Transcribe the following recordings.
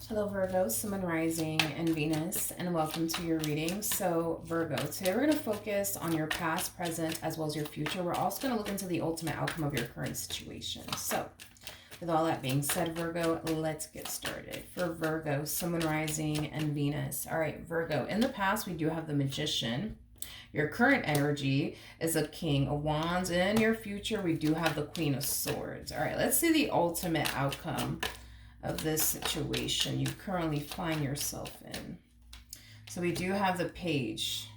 Hello Virgo, Sun, Rising, and Venus, and welcome to your reading. So Virgo, today we're going to focus on your past, present, as well as your future. We're also going to look into the ultimate outcome of your current situation. So with all that being said, Virgo, let's get started. For Virgo, Sun, Rising, and Venus. All right, Virgo, in the past we do have the Magician. Your current energy is a King of Wands, and in your future we do have the Queen of Swords. All right, let's see the ultimate outcome of this situation you currently find yourself in. So we do have the Page,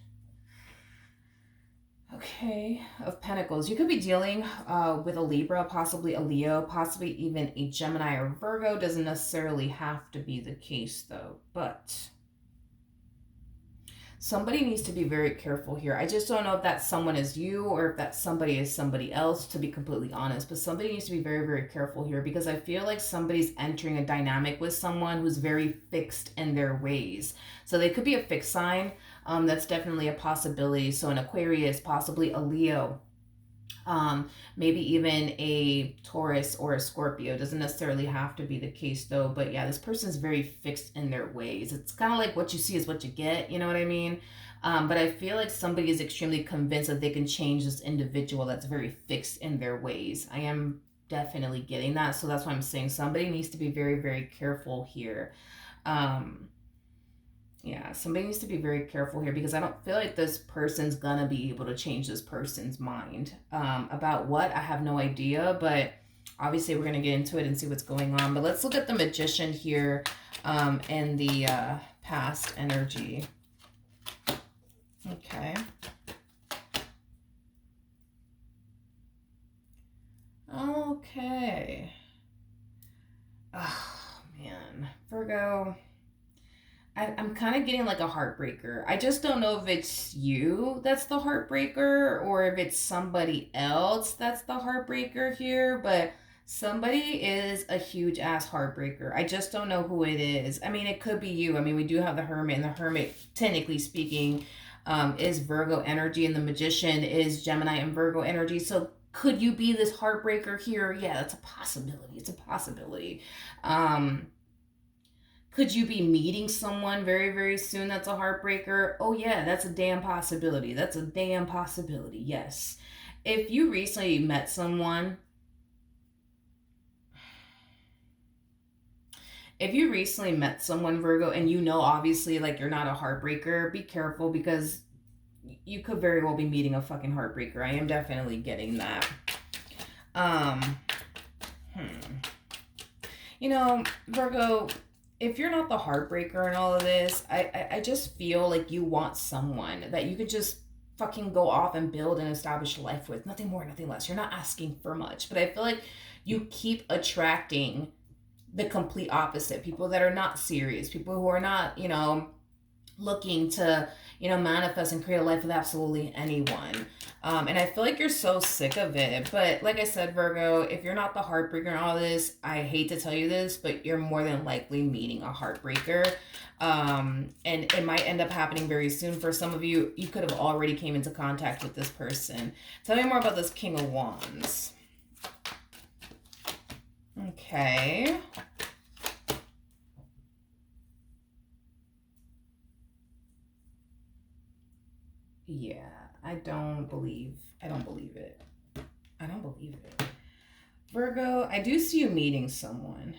okay, of Pentacles. You could be dealing with a Libra, possibly a Leo, possibly even a Gemini or Virgo. Doesn't necessarily have to be the case though, but somebody needs to be very careful here. I just don't know if that someone is you or if that somebody is somebody else, to be completely honest. But somebody needs to be very, very careful here, because I feel like somebody's entering a dynamic with someone who's very fixed in their ways. So they could be a fixed sign. That's definitely a possibility. So an Aquarius, possibly a Leo. Maybe even a Taurus or a Scorpio. Doesn't necessarily have to be the case though, but yeah, this person's very fixed in their ways. It's kind of like what you see is what you get, you know what I mean? But I feel like somebody is extremely convinced that they can change this individual that's very fixed in their ways. I am definitely getting that, so that's why I'm saying somebody needs to be very, very careful here. Yeah, somebody needs to be very careful here, because I don't feel like this person's gonna be able to change this person's mind. About what, I have no idea, but obviously we're gonna get into it and see what's going on. But let's look at the Magician here, and the past energy. Okay. Okay. Oh man, Virgo, I'm kind of getting like a heartbreaker. I just don't know if it's you that's the heartbreaker or if it's somebody else that's the heartbreaker here, but somebody is a huge ass heartbreaker. I just don't know who it is. I mean, it could be you. I mean, we do have the Hermit, and the Hermit, technically speaking, is Virgo energy, and the Magician is Gemini and Virgo energy. So could you be this heartbreaker here? Yeah, that's a possibility. It's a possibility. Could you be meeting someone very, very soon that's a heartbreaker? Oh, yeah, that's a damn possibility. That's a damn possibility, yes. If you recently met someone, Virgo, and you know, obviously, like, you're not a heartbreaker, be careful, because you could very well be meeting a fucking heartbreaker. I am definitely getting that. You know, Virgo, if you're not the heartbreaker in all of this, I just feel like you want someone that you could just fucking go off and build and establish a life with. Nothing more, nothing less. You're not asking for much. But I feel like you keep attracting the complete opposite. People that are not serious. People who are not, you know, looking to, you know, manifest and create a life with absolutely anyone. And I feel like you're so sick of it. But like I said, Virgo, if you're not the heartbreaker in all this, I hate to tell you this, but you're more than likely meeting a heartbreaker. And it might end up happening very soon. For some of you, you could have already came into contact with this person. Tell me more about this King of Wands. Okay. Yeah, I don't believe it. I don't believe it. Virgo, I do see you meeting someone.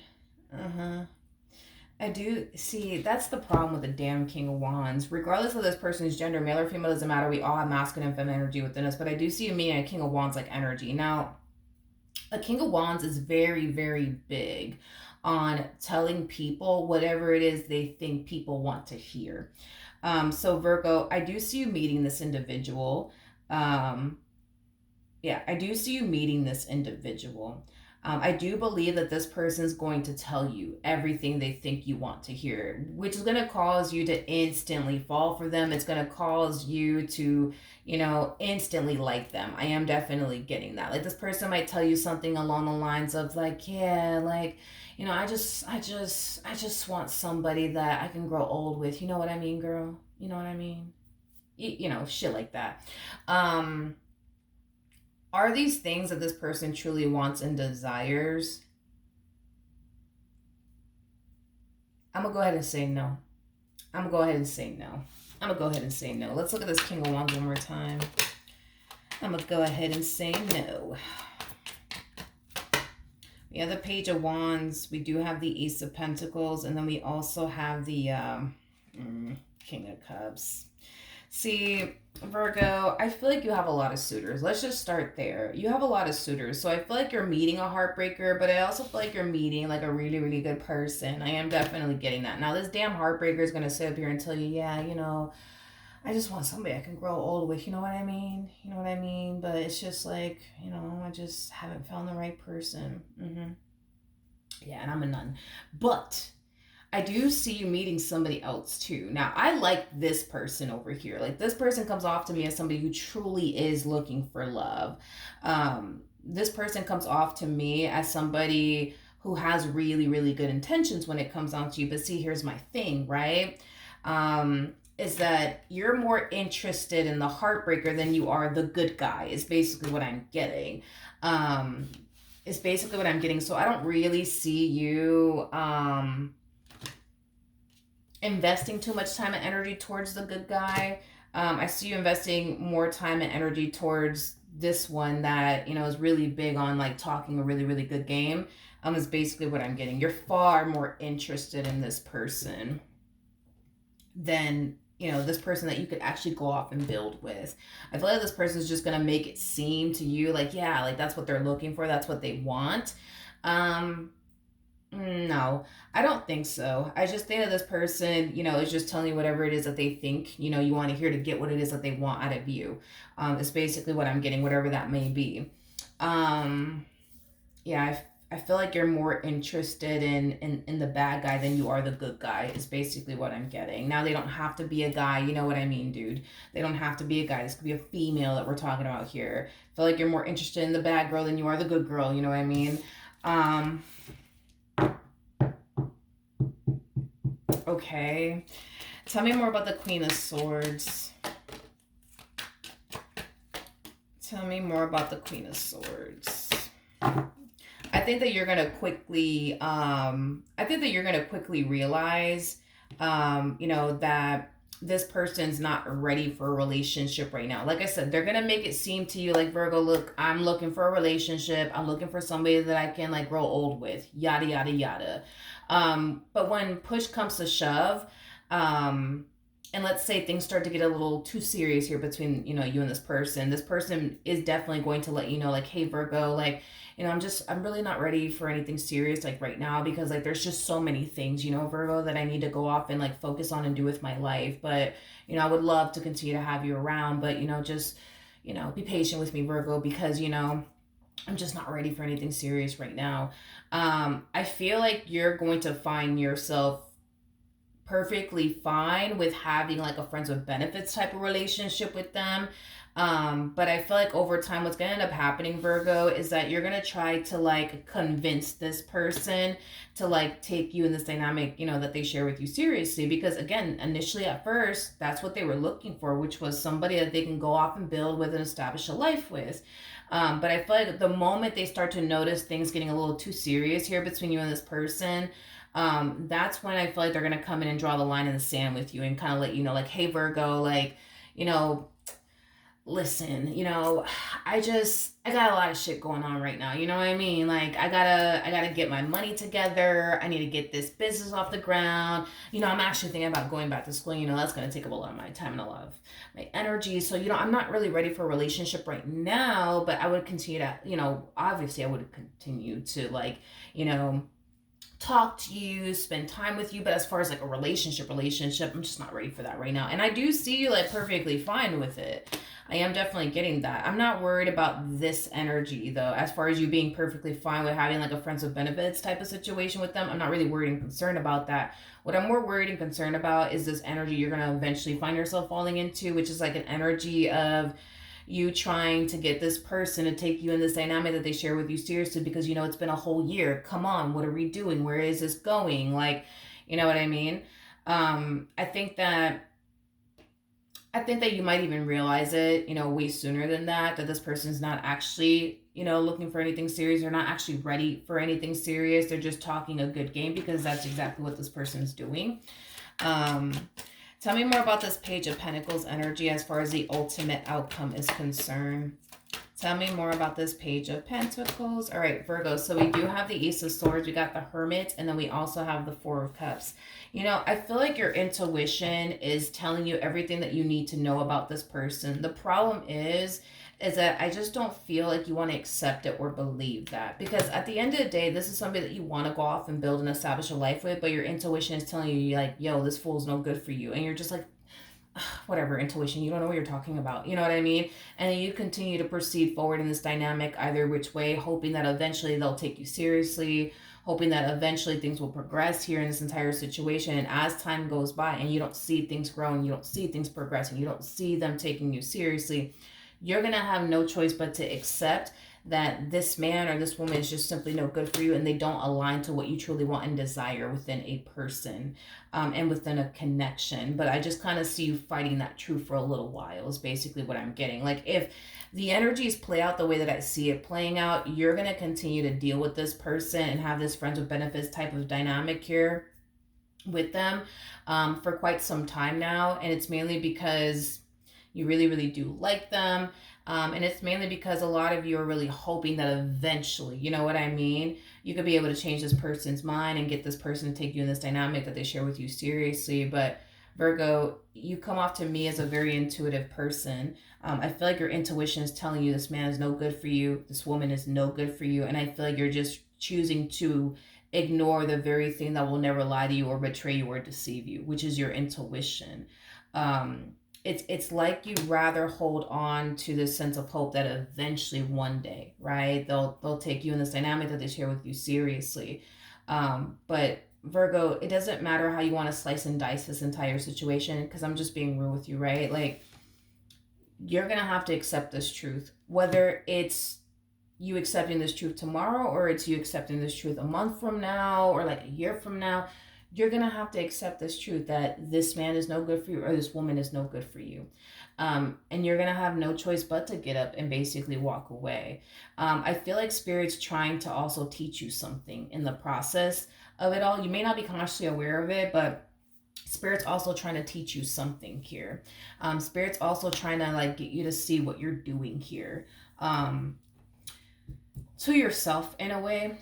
I do see, that's the problem with the damn King of Wands. Regardless of this person's gender, male or female, doesn't matter. We all have masculine and feminine energy within us, but I do see you meeting a King of Wands like energy. Now, a King of Wands is very, very big on telling people whatever it is they think people want to hear. So Virgo, I do see you meeting this individual. Yeah, I do see you meeting this individual. I do believe that this person is going to tell you everything they think you want to hear, which is going to cause you to instantly fall for them. It's going to cause you to, you know, instantly like them. I am definitely getting that. Like, this person might tell you something along the lines of like, yeah, like, you know, I just want somebody that I can grow old with. You know what I mean, girl? You know what I mean? You know, shit like that. Are these things that this person truly wants and desires? I'm gonna go ahead and say no. I'm gonna go ahead and say no. I'm gonna go ahead and say no. Let's look at this King of Wands one more time. I'm gonna go ahead and say no. We have the Page of Wands. We do have the Ace of Pentacles, and then we also have the King of Cups. See, Virgo, I feel like you have a lot of suitors. Let's just start there. You have a lot of suitors. So I feel like you're meeting a heartbreaker, but I also feel like you're meeting like a really, really good person. I am definitely getting that. Now, this damn heartbreaker is going to sit up here and tell you, yeah, I just want somebody I can grow old with. You know what I mean? You know what I mean? But it's just like, I just haven't found the right person. Yeah, and I'm a nun. But I do see you meeting somebody else too. Now, I like this person over here. Like, this person comes off to me as somebody who truly is looking for love. This person comes off to me as somebody who has really, really good intentions when it comes down to you. But see, here's my thing, right? Is that you're more interested in the heartbreaker than you are the good guy, is basically what I'm getting. Is basically what I'm getting. So I don't really see you investing too much time and energy towards the good guy. I see you investing more time and energy towards this one that, is really big on like talking a really, really good game. Is basically what I'm getting. You're far more interested in this person than, this person that you could actually go off and build with. I feel like this person is just going to make it seem to you like, yeah, like that's what they're looking for. That's what they want. No, I don't think so. I just think that this person, is just telling you whatever it is that they think, you want to hear to get what it is that they want out of you. It's basically what I'm getting, whatever that may be. Yeah, I feel like you're more interested in the bad guy than you are the good guy, is basically what I'm getting. Now, they don't have to be a guy, you know what I mean, dude? They don't have to be a guy. This could be a female that we're talking about here. I feel like you're more interested in the bad girl than you are the good girl, you know what I mean? Okay. Tell me more about the Queen of Swords. Tell me more about the Queen of Swords. I think that you're gonna quickly realize that this person's not ready for a relationship right now. Like I said, they're gonna make it seem to you like, Virgo, look, I'm looking for a relationship. I'm looking for somebody that I can like grow old with. Yada yada yada. But when push comes to shove, and let's say things start to get a little too serious here between, you and this person is definitely going to let you know, like, hey, Virgo, like, I'm really not ready for anything serious, like, right now, because, like, there's just so many things, Virgo, that I need to go off and, like, focus on and do with my life. But, I would love to continue to have you around, but, just, be patient with me, Virgo, because, I'm just not ready for anything serious right now. I feel like you're going to find yourself perfectly fine with having like a friends with benefits type of relationship with them. But I feel like over time, what's going to end up happening, Virgo, is that you're going to try to like convince this person to like take you in this dynamic, that they share with you seriously. Because again, initially at first, that's what they were looking for, which was somebody that they can go off and build with and establish a life with. But I feel like the moment they start to notice things getting a little too serious here between you and this person, that's when I feel like they're gonna come in and draw the line in the sand with you and kind of let you know, like, hey, Virgo, like, listen, I got a lot of shit going on right now. You know what I mean? Like, I gotta get my money together. I need to get this business off the ground. I'm actually thinking about going back to school. That's gonna take up a lot of my time and a lot of my energy. So, I'm not really ready for a relationship right now, but I would continue to, obviously I would continue to like, talk to you, spend time with you, but as far as like a relationship, I'm just not ready for that right now. And I do see you like perfectly fine with it. I am definitely getting that. I'm not worried about this energy though, as far as you being perfectly fine with having like a friends with benefits type of situation with them. I'm not really worried and concerned about that. What I'm more worried and concerned about is this energy you're going to eventually find yourself falling into, which is like an energy of you trying to get this person to take you in this dynamic that they share with you seriously, because it's been a whole year. Come on, what are we doing? Where is this going? Like, you know what I mean? I think that you might even realize it, way sooner than that this person's not actually looking for anything serious. They're not actually ready for anything serious. They're just talking a good game because that's exactly what this person's doing. Um, Tell me more about this Page of Pentacles energy as far as the ultimate outcome is concerned. Tell me more about this Page of Pentacles. All right, Virgo. So we do have the Ace of Swords. We got the Hermit. And then we also have the Four of Cups. I feel like your intuition is telling you everything that you need to know about this person. The problem is that I just don't feel like you want to accept it or believe that. Because at the end of the day, this is somebody that you want to go off and build and establish a life with. But your intuition is telling you, like, yo, this fool's no good for you. And you're just like, whatever, intuition, you don't know what you're talking about, you know what I mean? And you continue to proceed forward in this dynamic either which way, hoping that eventually they'll take you seriously, hoping that eventually things will progress here in this entire situation. And as time goes by and you don't see things growing, you don't see things progressing, you don't see them taking you seriously, you're gonna have no choice but to accept that this man or this woman is just simply no good for you, and they don't align to what you truly want and desire within a person, and within a connection. But I just kind of see you fighting that truth for a little while is basically what I'm getting. Like, if the energies play out the way that I see it playing out, you're going to continue to deal with this person and have this friends with benefits type of dynamic here with them, for quite some time now. And it's mainly because you really, really do like them. And it's mainly because a lot of you are really hoping that eventually, you know what I mean? You could be able to change this person's mind and get this person to take you in this dynamic that they share with you seriously. But Virgo, you come off to me as a very intuitive person. I feel like your intuition is telling you this man is no good for you. This woman is no good for you. And I feel like you're just choosing to ignore the very thing that will never lie to you or betray you or deceive you, which is your intuition. It's like you'd rather hold on to this sense of hope that eventually one day, right, they'll take you in this dynamic that they share with you seriously. But Virgo, it doesn't matter how you want to slice and dice this entire situation, because I'm just being real with you, right? Like, you're gonna have to accept this truth, whether it's you accepting this truth tomorrow or it's you accepting this truth a month from now or like a year from now. You're going to have to accept this truth that this man is no good for you or this woman is no good for you. And you're going to have no choice but to get up and basically walk away. I feel like Spirit's trying to also teach you something in the process of it all. You may not be consciously aware of it, but Spirit's also trying to teach you something here. Spirit's also trying to like get you to see what you're doing here. To yourself in a way.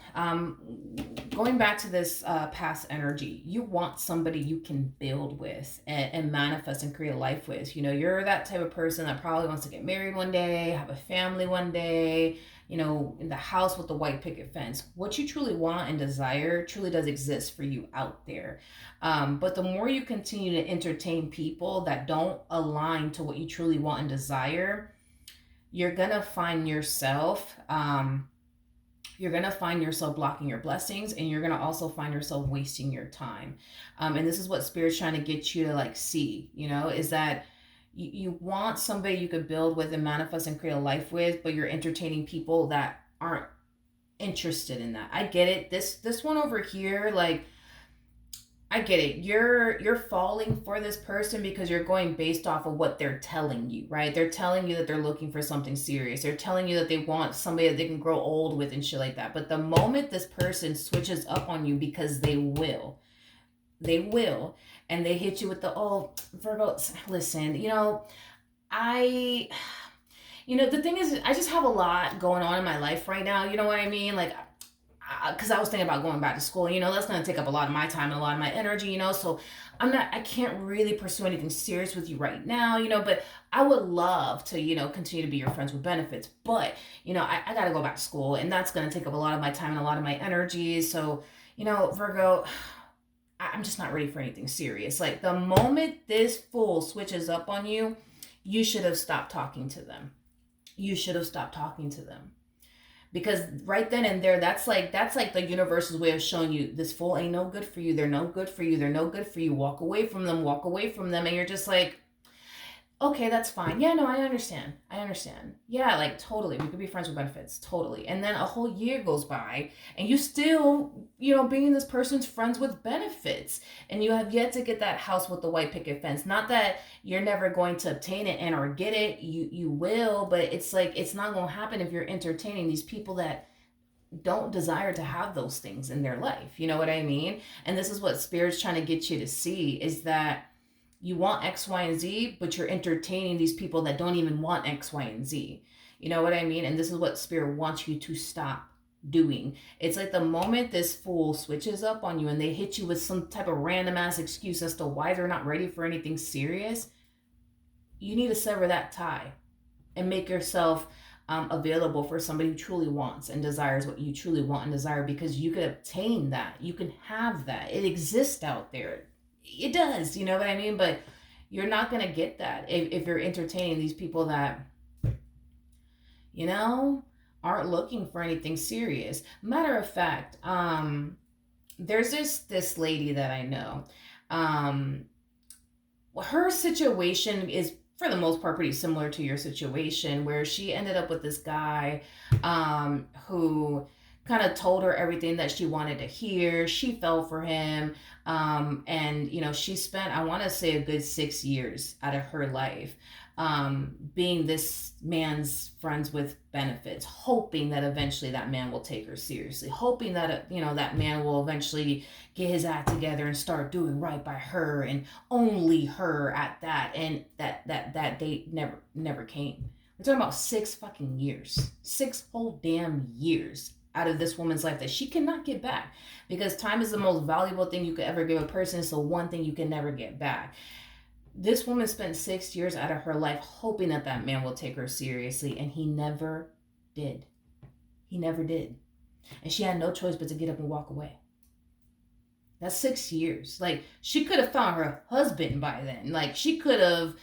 Going back to this past energy, you want somebody you can build with and manifest and create a life with. You're that type of person that probably wants to get married one day, have a family one day, in the house with the white picket fence. What you truly want and desire truly does exist for you out there. But the more you continue to entertain people that don't align to what you truly want and desire, you're gonna find yourself blocking your blessings, and you're going to also find yourself wasting your time. And this is what Spirit's trying to get you to like see, is that you want somebody you could build with and manifest and create a life with, but you're entertaining people that aren't interested in that. I get it. This one over here, like, I get it. You're falling for this person because you're going based off of what they're telling you, right? They're telling you that they're looking for something serious. They're telling you that they want somebody that they can grow old with and shit like that. But the moment this person switches up on you, because they will, and they hit you with the, oh, Virgo, listen, the thing is, I just have a lot going on in my life right now. You know what I mean? Like, because I was thinking about going back to school, that's going to take up a lot of my time and a lot of my energy, so I can't really pursue anything serious with you right now, but I would love to, continue to be your friends with benefits, but, I got to go back to school, and that's going to take up a lot of my time and a lot of my energy. So, Virgo, I'm just not ready for anything serious. Like, the moment this fool switches up on you, you should have stopped talking to them. Because right then and there, that's like the universe's way of showing you this fool ain't no good for you. They're no good for you. Walk away from them. And you're just like, Okay, that's fine. Yeah, no, I understand. I understand. Yeah, like totally. We could be friends with benefits. Totally. And then a whole year goes by and you still, being this person's friends with benefits. And you have yet to get that house with the white picket fence. Not that you're never going to obtain it and or get it. You will, but it's like it's not going to happen if you're entertaining these people that don't desire to have those things in their life. You know what I mean? And this is what Spirit's trying to get you to see is that you want X, Y, and Z, but you're entertaining these people that don't even want X, Y, and Z. You know what I mean? And this is what Spirit wants you to stop doing. It's like the moment this fool switches up on you and they hit you with some type of random ass excuse as to why they're not ready for anything serious, you need to sever that tie and make yourself available for somebody who truly wants and desires what you truly want and desire, because you can obtain that. You can have that. It exists out there. It does, you know what I mean? But you're not going to get that if you're entertaining these people that, you know, aren't looking for anything serious. Matter of fact, there's this lady that I know. Her situation is for the most part pretty similar to your situation, where she ended up with this guy who kind of told her everything that she wanted to hear. She fell for him, and she spent, I want to say, a good 6 years out of her life being this man's friends with benefits, hoping that eventually that man will take her seriously, hoping that that man will eventually get his act together and start doing right by her and only her at that. And that date never came. We're talking about 6 fucking years, 6 whole damn years out of this woman's life that she cannot get back, because time is the most valuable thing you could ever give a person. It's the one thing you can never get back. This woman spent 6 years out of her life hoping that that man will take her seriously, and he never did. He never did. And she had no choice but to get up and walk away. That's 6 years. Like, she could have found her husband by then. Like, she could have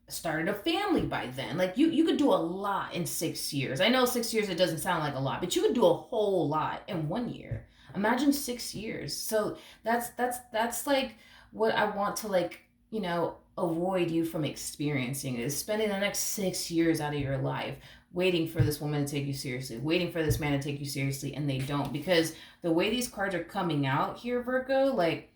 started a family by then. Like, you could do a lot in 6 years. I know 6 years, it doesn't sound like a lot, but you could do a whole lot in 1 year. Imagine 6 years. So that's like what I want to, like, avoid you from experiencing, is spending the next 6 years out of your life waiting for this woman to take you seriously, waiting for this man to take you seriously, and they don't. Because the way these cards are coming out here, Virgo, like,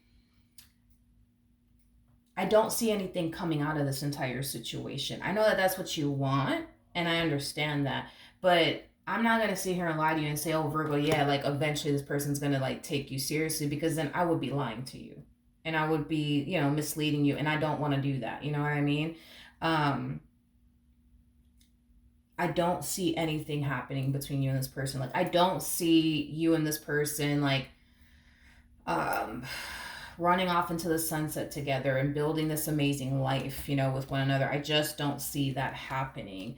I don't see anything coming out of this entire situation. I know that that's what you want, and I understand that, but I'm not going to sit here and lie to you and say, oh, Virgo, yeah, like, eventually this person's going to, like, take you seriously, because then I would be lying to you. And I would be, misleading you. And I don't want to do that. You know what I mean? I don't see anything happening between you and this person. Like, I don't see you and this person, like, running off into the sunset together and building this amazing life, with one another. I just don't see that happening.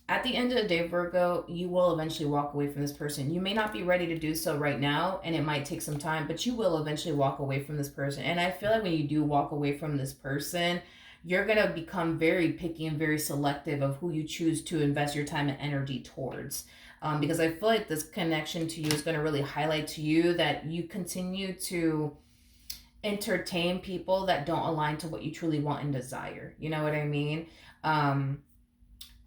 At the end of the day, Virgo, you will eventually walk away from this person. You may not be ready to do so right now, and it might take some time, but you will eventually walk away from this person. And I feel like when you do walk away from this person, you're going to become very picky and very selective of who you choose to invest your time and energy towards. Because I feel like this connection to you is going to really highlight to you that you continue to entertain people that don't align to what you truly want and desire. You know what I mean?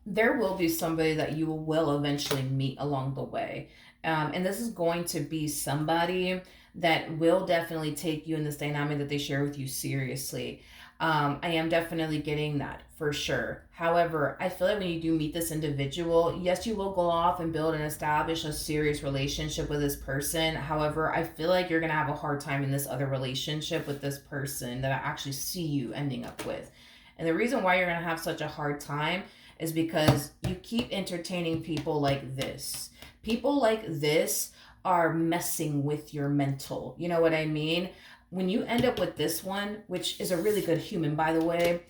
There will be somebody that you will eventually meet along the way. And this is going to be somebody that will definitely take you in this dynamic that they share with you seriously. I am definitely getting that for sure. However, I feel like when you do meet this individual, yes, you will go off and build and establish a serious relationship with this person. However, I feel like you're going to have a hard time in this other relationship with this person that I actually see you ending up with. And the reason why you're going to have such a hard time is because you keep entertaining people like this. People like this are messing with your mental. You know what I mean? When you end up with this one, which is a really good human, by the way,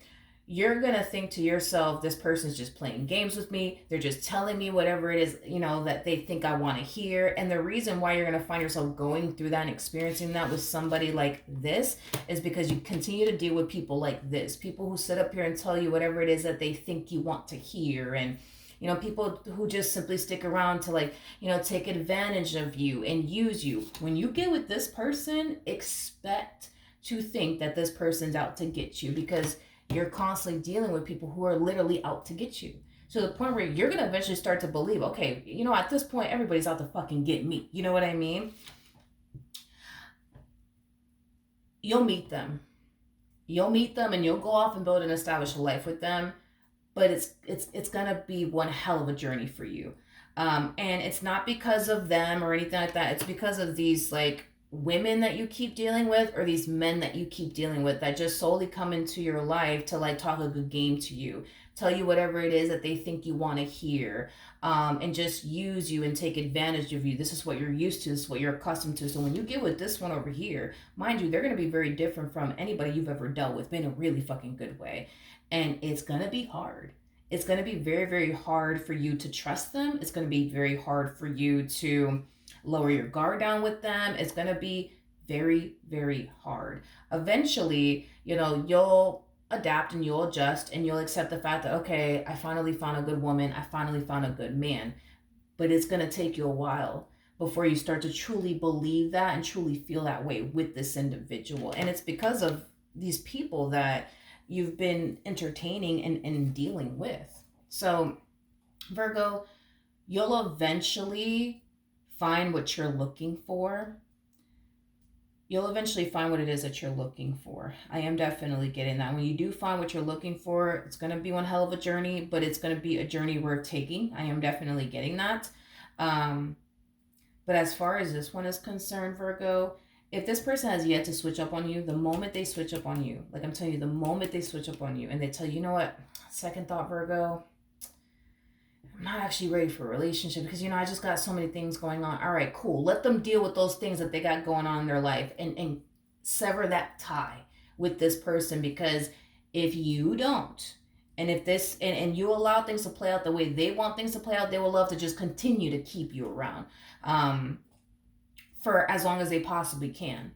you're going to think to yourself, this person's just playing games with me. They're just telling me whatever it is, that they think I want to hear. And the reason why you're going to find yourself going through that and experiencing that with somebody like this is because you continue to deal with people like this. People who sit up here and tell you whatever it is that they think you want to hear. And, people who just simply stick around to, like, take advantage of you and use you. When you get with this person, expect to think that this person's out to get you, because you're constantly dealing with people who are literally out to get you. To the point where you're going to eventually start to believe, okay, you know, at this point, everybody's out to fucking get me. You know what I mean? You'll meet them. You'll meet them and you'll go off and build and establish a life with them, but it's gonna be one hell of a journey for you. And it's not because of them or anything like that. It's because of these like women that you keep dealing with, or these men that you keep dealing with, that just solely come into your life to like talk a good game to you, tell you whatever it is that they think you want to hear, and just use you and take advantage of you. This is what you're used to. This is what you're accustomed to. So when you get with this one over here, mind you, they're going to be very different from anybody you've ever dealt with, but in a really fucking good way. And it's going to be hard. It's going to be very, very hard for you to trust them. It's going to be very hard for you to lower your guard down with them. It's going to be very, very hard. Eventually, you know, you'll adapt and you'll adjust and you'll accept the fact that, okay, I finally found a good woman. I finally found a good man. But it's going to take you a while before you start to truly believe that and truly feel that way with this individual. And it's because of these people that you've been entertaining and dealing with. So, Virgo, you'll eventually find what you're looking for. You'll eventually find what it is that you're looking for. I am definitely getting that. When you do find what you're looking for, it's going to be one hell of a journey, but it's going to be a journey worth taking. I am definitely getting that. But as far as this one is concerned, Virgo, if this person has yet to switch up on you, the moment they switch up on you, like I'm telling you, the moment they switch up on you and they tell you, you know what, second thought, Virgo, I'm not actually ready for a relationship because, you know, I just got so many things going on. All right, cool. Let them deal with those things that they got going on in their life and sever that tie with this person, because if you don't, and if this, and you allow things to play out the way they want things to play out, they will love to just continue to keep you around for as long as they possibly can.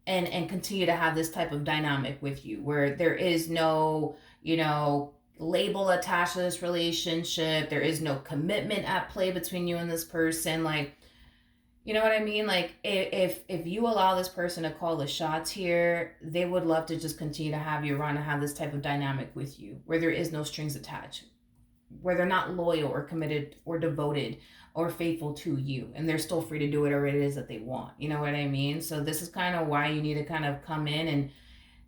And continue to have this type of dynamic with you where there is no, you know, label attached to this relationship. There is no commitment at play between you and this person. Like, you know what I mean? Like, if you allow this person to call the shots here, they would love to just continue to have you around and have this type of dynamic with you where there is no strings attached, where they're not loyal or committed or devoted or faithful to you, and they're still free to do whatever it is that they want. You know what I mean? So this is kind of why you need to kind of come in and,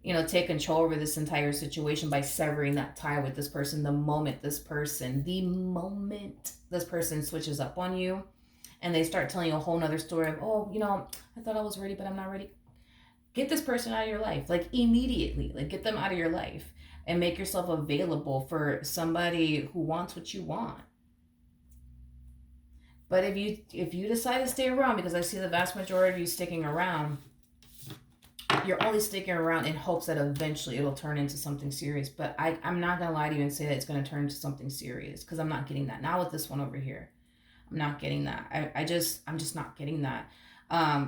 you know, take control over this entire situation by severing that tie with this person. The moment this person switches up on you and they start telling you a whole nother story of, oh, you know, I thought I was ready, but I'm not ready. Get this person out of your life, like immediately. Like, get them out of your life and make yourself available for somebody who wants what you want. But if you decide to stay around, because I see the vast majority of you sticking around, you're only sticking around in hopes that eventually it'll turn into something serious. But I'm not going to lie to you and say that it's going to turn into something serious, because I'm not getting that. Not with this one over here. I'm not getting that. I'm just not getting that.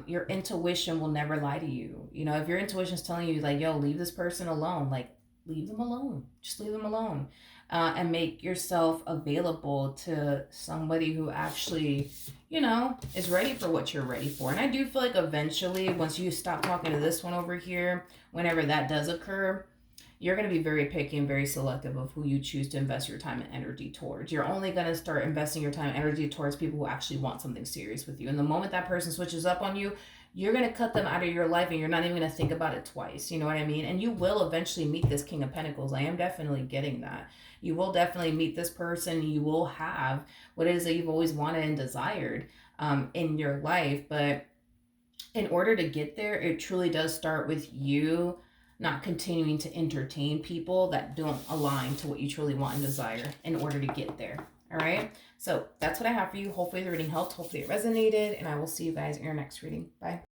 Your intuition will never lie to you. You know, if your intuition is telling you like, yo, leave this person alone, like, leave them alone. Just leave them alone. And make yourself available to somebody who actually, you know, is ready for what you're ready for. And I do feel like eventually, once you stop talking to this one over here, whenever that does occur, you're going to be very picky and very selective of who you choose to invest your time and energy towards. You're only going to start investing your time and energy towards people who actually want something serious with you. And the moment that person switches up on you, you're going to cut them out of your life and you're not even going to think about it twice. You know what I mean? And you will eventually meet this King of Pentacles. I am definitely getting that. You will definitely meet this person. You will have what it is that you've always wanted and desired in your life. But in order to get there, it truly does start with you not continuing to entertain people that don't align to what you truly want and desire in order to get there. All right. So that's what I have for you. Hopefully the reading helped. Hopefully it resonated. And I will see you guys in your next reading. Bye.